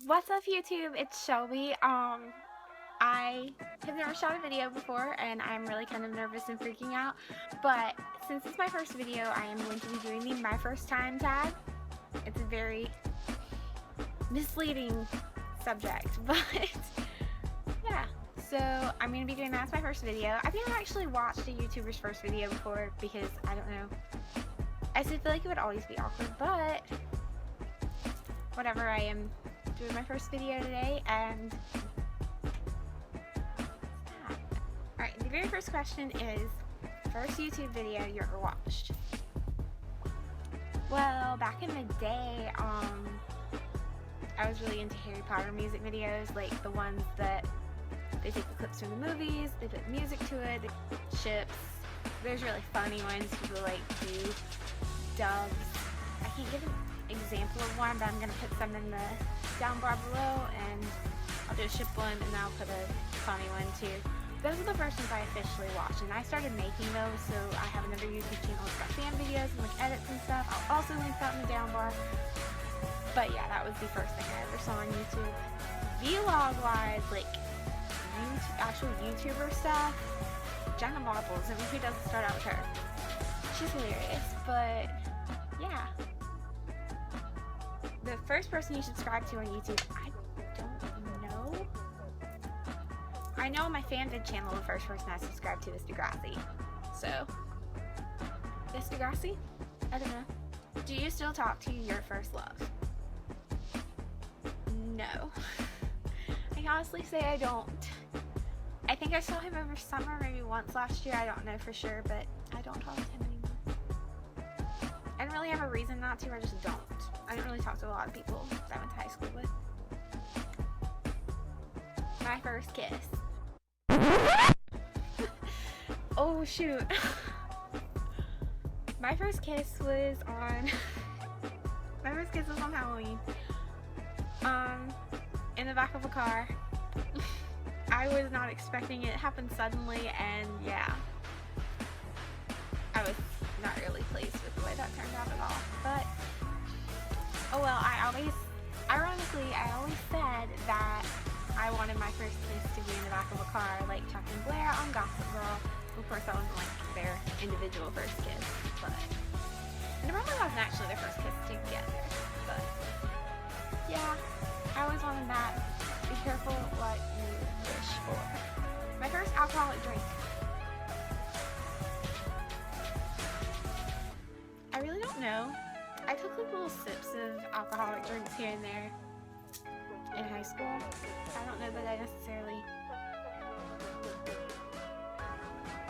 What's up YouTube? It's Shelby. I have never shot a video before and I'm really kind of nervous and freaking out, but since it's my first video, I am going to be doing the my first time tag. It's a very misleading subject, but yeah. So I'm going to be doing that as my first video. I've never actually watched a YouTuber's first video before because I don't know. I still feel like it would always be awkward, but whatever, I am doing my first video today, and alright, the very first question is, first YouTube video you ever watched? Well, back in the day, I was really into Harry Potter music videos, like the ones that they take the clips from the movies, they put music to it, they put ships. There's really funny ones, people like do dubs. I can't give an example of one, but I'm going to put some in the down bar below, and I'll do a ship one, and then I'll put a funny one too. Those are the first ones I officially watched, and I started making those, so I have another YouTube channel that's got fan videos and like edits and stuff. I'll also link that in the down bar. But yeah, that was the first thing I ever saw on YouTube. Vlog wise, like actual YouTuber stuff, Jenna Marbles. I mean, who doesn't start out with her? She's hilarious, but yeah. The first person you subscribe to on YouTube, I don't know. I know on my fanvid channel the first person I subscribed to is Degrassi. So, is Degrassi? I don't know. Do you still talk to your first love? No. I can honestly say I don't. I think I saw him over summer, maybe once last year, I don't know for sure, but I don't talk to him anymore. I don't really have a reason not to, I just don't. I don't really talk to a lot of people that I went to high school with. My first kiss. Oh shoot. My first kiss was on Halloween. In the back of a car. I was not expecting it. It happened suddenly, and yeah. I was not really pleased with the way that turned out at all. But oh well, I always said that I wanted my first kiss to be in the back of a car, like Chuck and Blair on Gossip Girl. Of course, that wasn't like their individual first kiss, but and it probably wasn't actually their first kiss together. But yeah, I always wanted that. Be careful what you wish for. My first alcoholic drink. I really don't know. I took like little sips of alcoholic drinks here and there in high school. I don't know that I necessarily...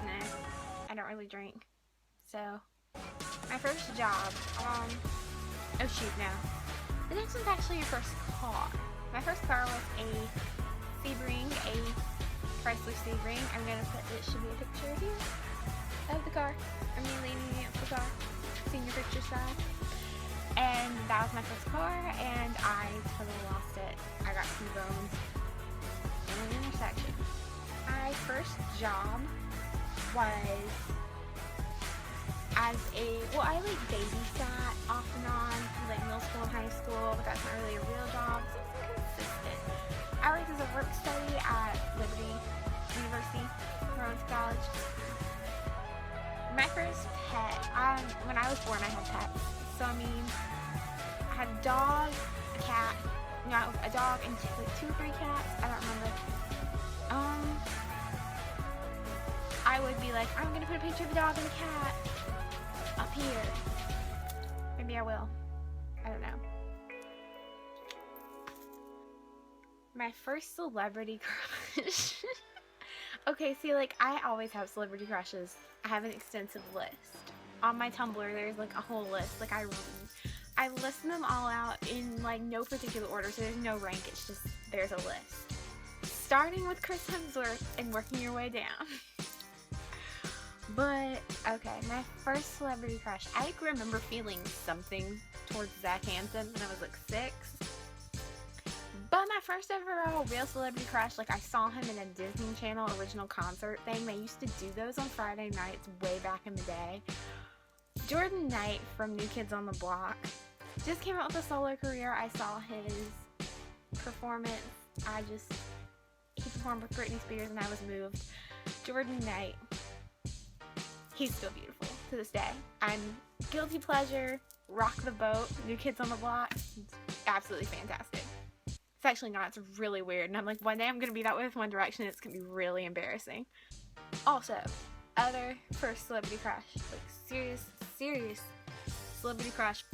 No, I don't really drink. So, my first job, oh shoot, no. The next one's actually your first car. My first car was a Sebring, a Chrysler Sebring. I'm gonna put, it should be a picture here of the car. I mean, leaning against the car. Senior picture style. And that was my first car, and I totally lost it. I got T-boned in an intersection. My first job was as a, well, I like babysat off and on, like middle school and high school, but that's not really a real job, so it's inconsistent. I worked as a work study at Liberty University where I went to college. My first pet, when I was born I had pets, so I mean, I had a dog, a cat, no, a dog and two or three cats, I don't remember. I would be like, I'm gonna put a picture of the dog and the cat up here. Maybe I will. I don't know. My first celebrity crush. Okay, see, like, I always have celebrity crushes. I have an extensive list. On my Tumblr, there's like a whole list. Like, I list them all out in like no particular order, so there's no rank. It's just there's a list. Starting with Chris Hemsworth and working your way down. But okay, my first celebrity crush. I remember feeling something towards Zach Hanson when I was like 6. But my first ever real celebrity crush, like I saw him in a Disney Channel original concert thing. They used to do those on Friday nights way back in the day. Jordan Knight from New Kids on the Block just came out with a solo career. I saw his performance. He performed with Britney Spears and I was moved. Jordan Knight, he's still beautiful to this day. I'm guilty pleasure, Rock the Boat, New Kids on the Block. It's absolutely fantastic. It's actually not, it's really weird. And I'm like, one day I'm gonna be that way with One Direction, it's gonna be really embarrassing. Also, other first celebrity crush, like serious celebrity crush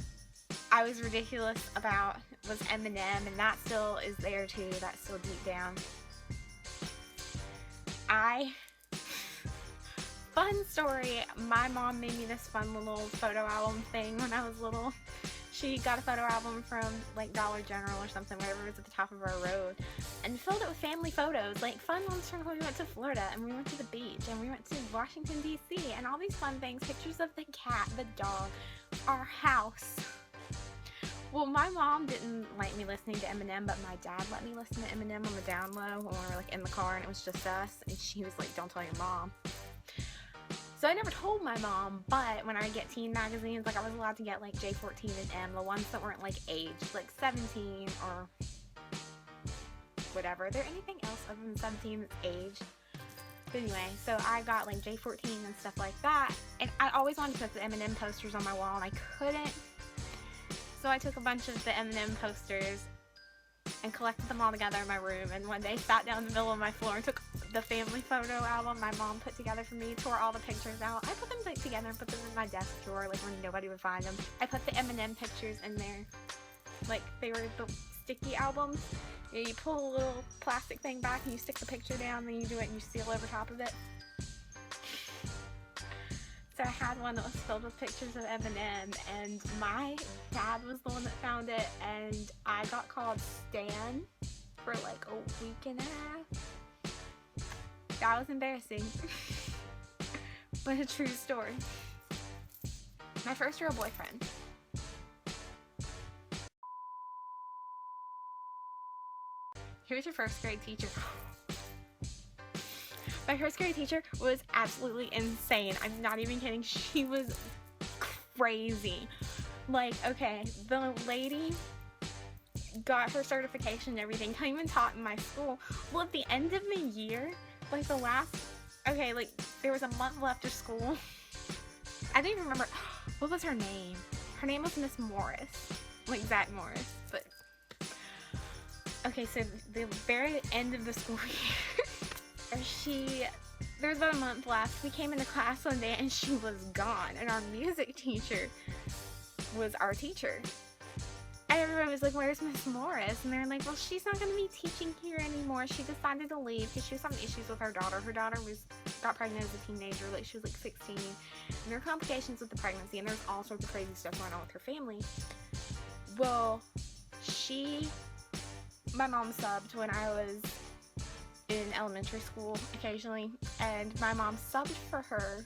I was ridiculous about was Eminem, and that still is there too. That's still deep down. Fun story, my mom made me this fun little photo album thing when I was little. She got a photo album from like Dollar General or something, wherever was at the top of our road, and filled it with family photos, like fun ones from when we went to Florida and we went to the beach and we went to Washington DC and all these fun things, pictures of the cat, the dog, our house. Well, my mom didn't like me listening to Eminem, but my dad let me listen to Eminem on the down low when we were like in the car and it was just us, and she was like, don't tell your mom. So I never told my mom, but when I get teen magazines, like I was allowed to get like J14 and M, the ones that weren't like aged, like 17 or whatever. Is there anything else other than 17 that's aged? But anyway, so I got like J14 and stuff like that, and I always wanted to put the Eminem posters on my wall and I couldn't. So I took a bunch of the Eminem posters and collected them all together in my room, and one day sat down in the middle of my floor and took the family photo album my mom put together for me, tore all the pictures out. I put them like together and put them in my desk drawer, like when nobody would find them. I put the Eminem pictures in there, like they were the sticky albums. You pull a little plastic thing back and you stick the picture down, then you do it and you seal over top of it. So I had one that was filled with pictures of Eminem, and my dad was the one that found it, and I got called Stan for like a week and a half. That was embarrassing, but a true story. My first real boyfriend. Here's your first grade teacher. My first grade teacher was absolutely insane. I'm not even kidding. She was crazy. Like, okay, the lady got her certification and everything, came and taught in my school. Well, at the end of the year, like the last, okay, like there was a month left of school. I don't even remember, what was her name? Her name was Miss Morris, like Zach Morris, but, okay, so the very end of the school year, there was about a month left. We came into class one day and she was gone, and our music teacher was our teacher. And everybody was like, where's Miss Morris? And they're like, well, she's not going to be teaching here anymore. She decided to leave because she was having issues with her daughter. Her daughter got pregnant as a teenager, like she was like 16. And there were complications with the pregnancy, and there's all sorts of crazy stuff going on with her family. Well, my mom subbed when I was in elementary school occasionally, and my mom subbed for her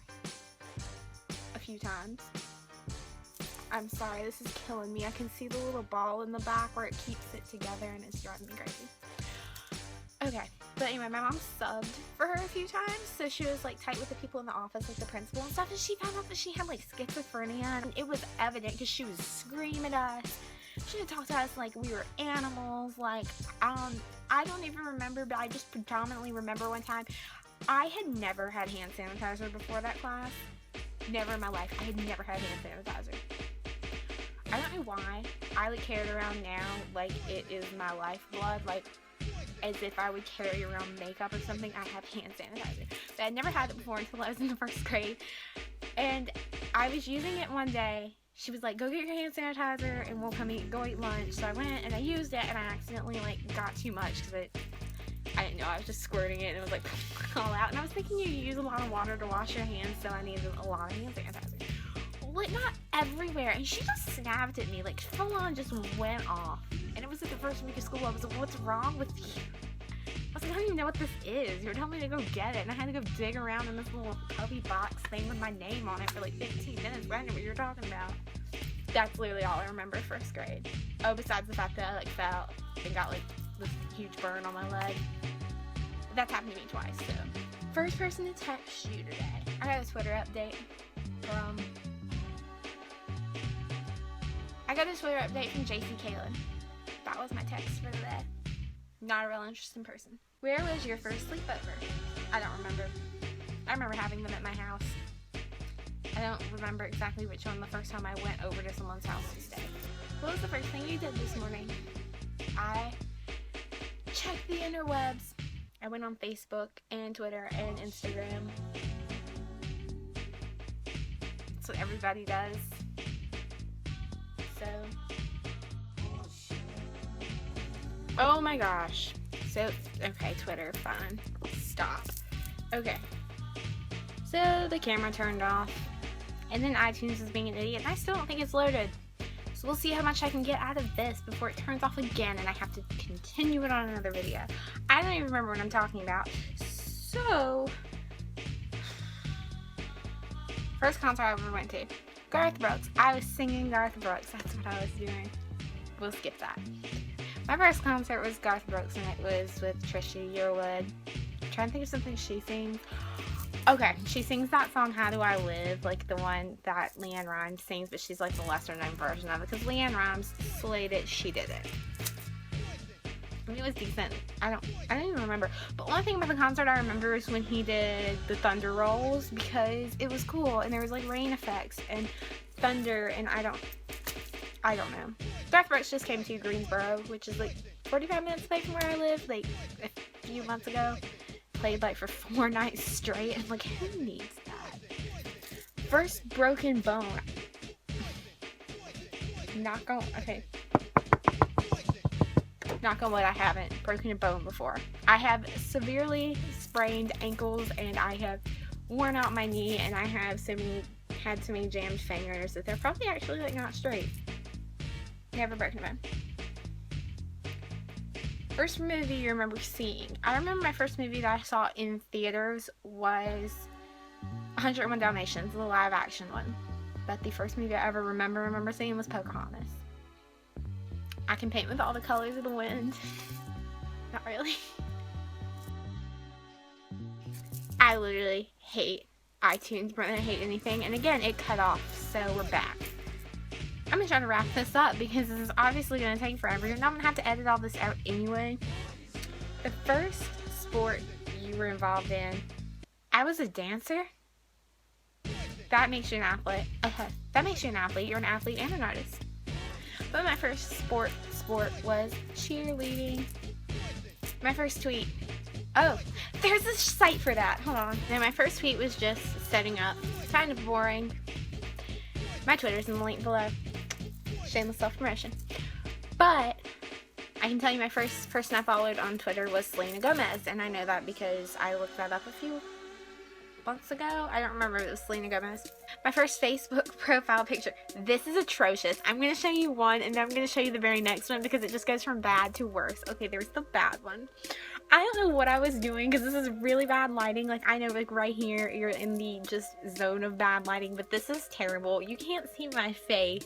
a few times. I'm sorry, this is killing me. I can see the little ball in the back where it keeps it together and it's driving me crazy. Okay, but anyway, my mom subbed for her a few times, so she was like tight with the people in the office, like the principal and stuff, and she found out that she had like schizophrenia, and it was evident because she would scream at us. She would talk to us like we were animals. Like, I don't even remember, but I just predominantly remember one time. I had never had hand sanitizer before that class. Never in my life. I had never had hand sanitizer. I don't know why. I like carry it around now like it is my lifeblood, like as if I would carry around makeup or something. I have hand sanitizer. But I'd never had it before until I was in the first grade. And I was using it one day. She was like, go get your hand sanitizer and we'll go eat lunch. So I went and I used it, and I accidentally like got too much because I didn't know, I was just squirting it and it was like all out. And I was thinking you use a lot of water to wash your hands, so I needed a lot of hand sanitizer. Well, it got everywhere, and she just snapped at me, like full on just went off. And it was like the first week of school. I was like, what's wrong with you? I was like, I don't even know what this is. You were telling me to go get it, and I had to go dig around in this little cubby box thing with my name on it for like 15 minutes. But I didn't know what you were talking about. That's literally all I remember first grade. Oh, besides the fact that I like fell and got like this huge burn on my leg. That's happened to me twice, so. First person to text you today. I got a Twitter update from JC Kalen. That was my text for today. Not a real interesting person. Where was your first sleepover? I don't remember. I remember having them at my house. I don't remember exactly which one the first time I went over to someone's house to stay. What was the first thing you did this morning? I checked the interwebs. I went on Facebook and Twitter and Instagram. That's what everybody does. So, oh my gosh. So, okay, Twitter, fine. Stop. Okay. So, the camera turned off. And then iTunes is being an idiot. And I still don't think it's loaded. So, we'll see how much I can get out of this before it turns off again. And I have to continue it on another video. I don't even remember what I'm talking about. So, first concert I ever went to. Garth Brooks. I was singing Garth Brooks. That's what I was doing. We'll skip that. My first concert was Garth Brooks, and it was with Trisha Yearwood. I'm trying to think of something she sings. Okay, she sings that song, How Do I Live, like the one that LeAnn Rimes sings, but she's like the lesser known version of it, because LeAnn Rimes slayed it, she did it. I mean, it was decent. I don't even remember. But one thing about the concert I remember is when he did the thunder rolls, because it was cool, and there was like rain effects and thunder, and I don't know. Garth Brooks just came to Greensboro, which is like 45 minutes away from where I live, like a few months ago. Played like for 4 nights straight, and like, who needs that? First broken bone. Knock on wood, I haven't broken a bone before. I have severely sprained ankles, and I have worn out my knee, and I have had so many jammed fingers that they're probably actually like not straight. Never broken a bone. First movie you remember seeing? I remember my first movie that I saw in theaters was 101 Dalmatians, the live action one. But the first movie I ever remember seeing was Pocahontas. I can paint with all the colors of the wind. Not really. I literally hate iTunes more than I hate anything. And again, it cut off, so we're back. I'm going to try to wrap this up because this is obviously going to take forever. And I'm going to have to edit all this out anyway. The first sport you were involved in, I was a dancer. That makes you an athlete. That makes you an athlete. You're an athlete and an artist. But my first sport was cheerleading. My first tweet. Oh, there's a site for that. Hold on. Now, my first tweet was just setting up. Kind of boring. My Twitter's in the link below. Shameless self-promotion. But I can tell you my first person I followed on Twitter was Selena Gomez. And I know that because I looked that up a few months ago. I don't remember if it was Selena Gomez. My first Facebook profile picture. This is atrocious. I'm going to show you one, and then I'm going to show you the very next one because it just goes from bad to worse. Okay, there's the bad one. I don't know what I was doing because this is really bad lighting. Like, I know, like, right here, you're in the just zone of bad lighting, but this is terrible. You can't see my face.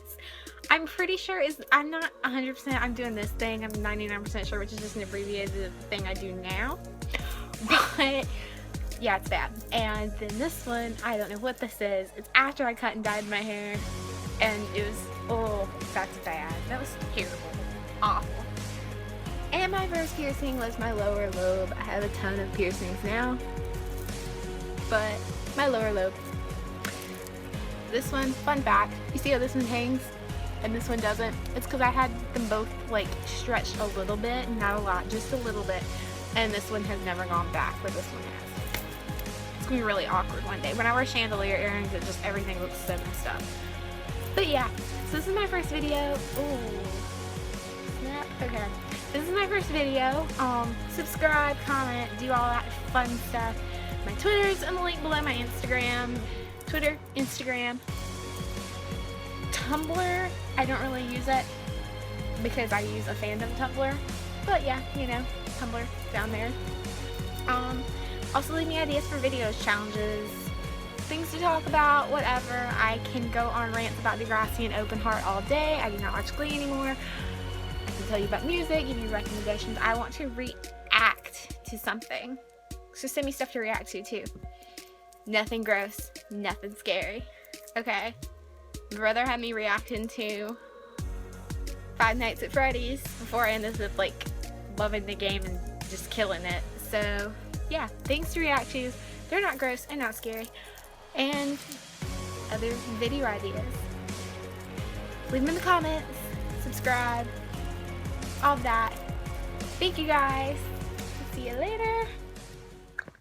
I'm pretty sure I'm not 100%, I'm doing this thing. I'm 99% sure, which is just an abbreviated thing I do now. But yeah, it's bad. And then this one, I don't know what this is. It's after I cut and dyed my hair. And it was, oh, that's bad. That was terrible. Awful. And my first piercing was my lower lobe. I have a ton of piercings now. But my lower lobe. This one, fun fact, you see how this one hangs? And this one doesn't? It's because I had them both, like, stretched a little bit. Not a lot, just a little bit. And this one has never gone back, but this one has. It's going to be really awkward one day. When I wear chandelier earrings, it just, everything looks so messed up. But yeah, so this is my first video. Ooh. Snap. Okay. This is my first video. Subscribe, comment, do all that fun stuff. My Twitter's in the link below, my Instagram. Twitter, Instagram. Tumblr, I don't really use it because I use a fandom Tumblr. But yeah, you know, Tumblr down there. Also leave me ideas for videos, challenges, things to talk about, whatever. I can go on rants about Degrassi and Open Heart all day. I do not watch Glee anymore. I can tell you about music, give you recommendations. I want to react to something. So send me stuff to react to too. Nothing gross, nothing scary. Okay. My brother had me reacting to Five Nights at Freddy's before I ended up like loving the game and just killing it. So yeah, things to react to. They're not gross and not scary. And other video ideas, leave them in the comments, subscribe, all of that. Thank you guys. See you later.